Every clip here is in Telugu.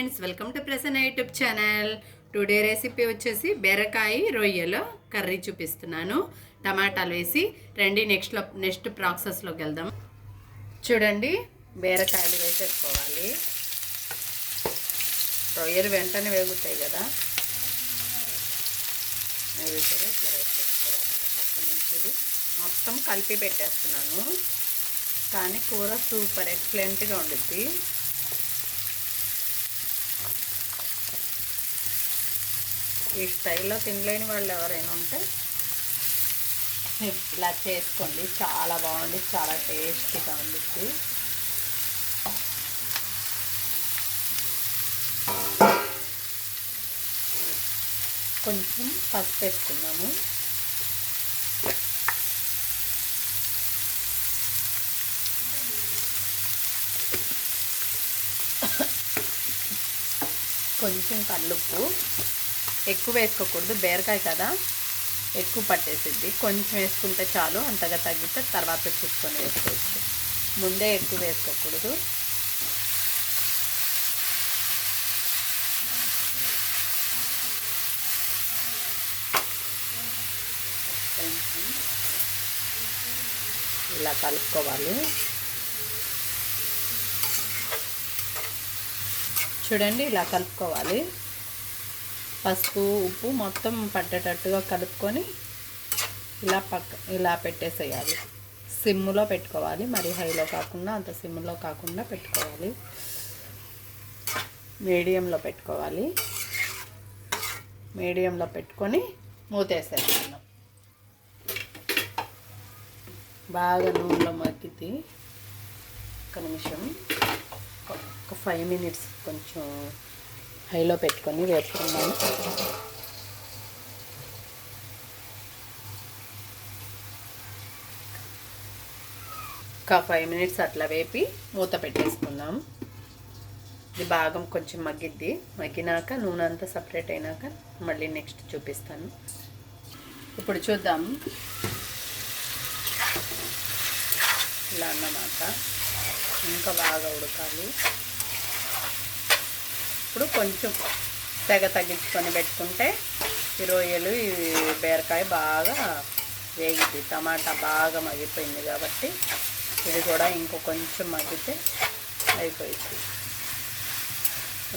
Friends, welcome to Prasanna YouTube channel. Today recipe వచ్చేసి బీరకాయ రొయ్యలు కర్రీ చూపిస్తున్నాను. టమాటాలు వేసి రండి నెక్స్ట్ ప్రాసెస్లోకి వెళ్దాం. చూడండి, బీరకాయలు వేసేసుకోవాలి. రొయ్యలు వెంటనే వేగుతాయి కదా, అవి కూడా ఇట్లా వేసేసుకోవాలి. పక్క నుంచి మొత్తం కలిపి పెట్టేస్తున్నాను. కానీ కూర సూపర్ ఎక్సలెంట్గా ఉండిద్ది. ఈ స్టైల్లో తినలేని వాళ్ళు ఎవరైనా ఉంటే ఇలా చేసుకోండి, చాలా బాగుంది, చాలా టేస్టీగా ఉండిద్ది. కొంచెం పసుపు వేసుకున్నాము. కొంచెం కల్లుప్పు, ఎక్కువ వేసుకోకూడదు, బీరకాయ కదా ఎక్కువ పట్టేసిద్ది. కొంచెం వేసుకుంటే చాలు, అంతగా తగ్గితే తర్వాత చూసుకొని వేసుకోవచ్చు. ముందే ఎక్కువ వేసుకోకూడదు. ఇలా కలుపుకోవాలి. చూడండి, ఇలా కలుపుకోవాలి. పసుపు ఉప్పు మొత్తం పట్టేటట్టుగా కలుపుకొని ఇలా పెట్టేసేయాలి. సిమ్లో పెట్టుకోవాలి, మరి హైలో కాకుండా అంత సిమ్లో కాకుండా పెట్టుకోవాలి. మీడియంలో పెట్టుకోవాలి. మీడియంలో పెట్టుకొని మూతేసేస్తున్నాం. బాగా నూనెలో మగ్గితే ఒక నిమిషం, ఒక 5 minutes కొంచెం హైలో పెట్టుకొని వేపుకున్నాను. ఒక 5 minutes అట్లా వేపి మూత పెట్టేసుకుందాం. ఇది బాగా కొంచెం మగ్గిద్ది. మగ్గినాక నూనె అంతా సపరేట్ అయినాక మళ్ళీ నెక్స్ట్ చూపిస్తాను. ఇప్పుడు చూద్దాం. ఇలా అన్నమాట, ఇంకా బాగా ఉడకాలి. ఇప్పుడు కొంచెం తెగ తగ్గించుకొని పెట్టుకుంటే ఈ రొయ్యలు ఈ బీరకాయ బాగా వేగిద్ది. టమాటా బాగా మగ్గిపోయింది కాబట్టి ఇది కూడా ఇంకో కొంచెం మగ్గితే అయిపోయింది.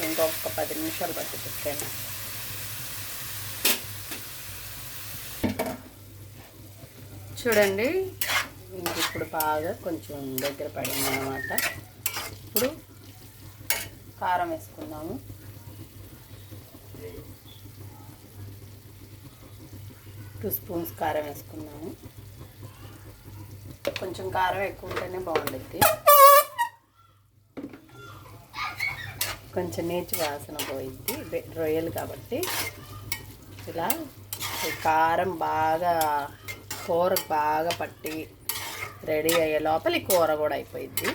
ఇంకొక 10 నిమిషాలు బట్టి పెట్టాను. చూడండి, ఇంక ఇప్పుడు బాగా కొంచెం దగ్గర పడింది అన్నమాట. ఇప్పుడు కారం వేసుకున్నాము. టూ స్పూన్స్ కారం వేసుకున్నాము. కొంచెం కారం ఎక్కువ ఉంటేనే బాగుంటుంది. కొంచెం నీచు వాసన పోయిద్ది, రొయ్యలు కాబట్టి. ఇలా కారం బాగా కూర బాగా పట్టి రెడీ అయ్యే లోపల ఈ కూర కూడా అయిపోయిద్ది.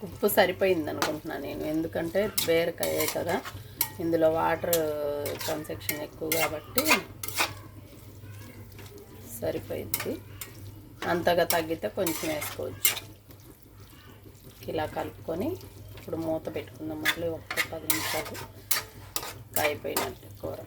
ఉప్పు సరిపోయింది అనుకుంటున్నాను నేను, ఎందుకంటే బీరకాయే కదా, ఇందులో వాటర్ కన్సెక్షన్ ఎక్కువ కాబట్టి సరిపోయింది. అంతగా తగ్గితే కొంచెం వేసుకోవచ్చు. ఇలా కలుపుకొని ఇప్పుడు మూత పెట్టుకుందాం. మళ్ళీ ఒక్క 10 నిమిషాలు అయిపోయినట్టు కూర.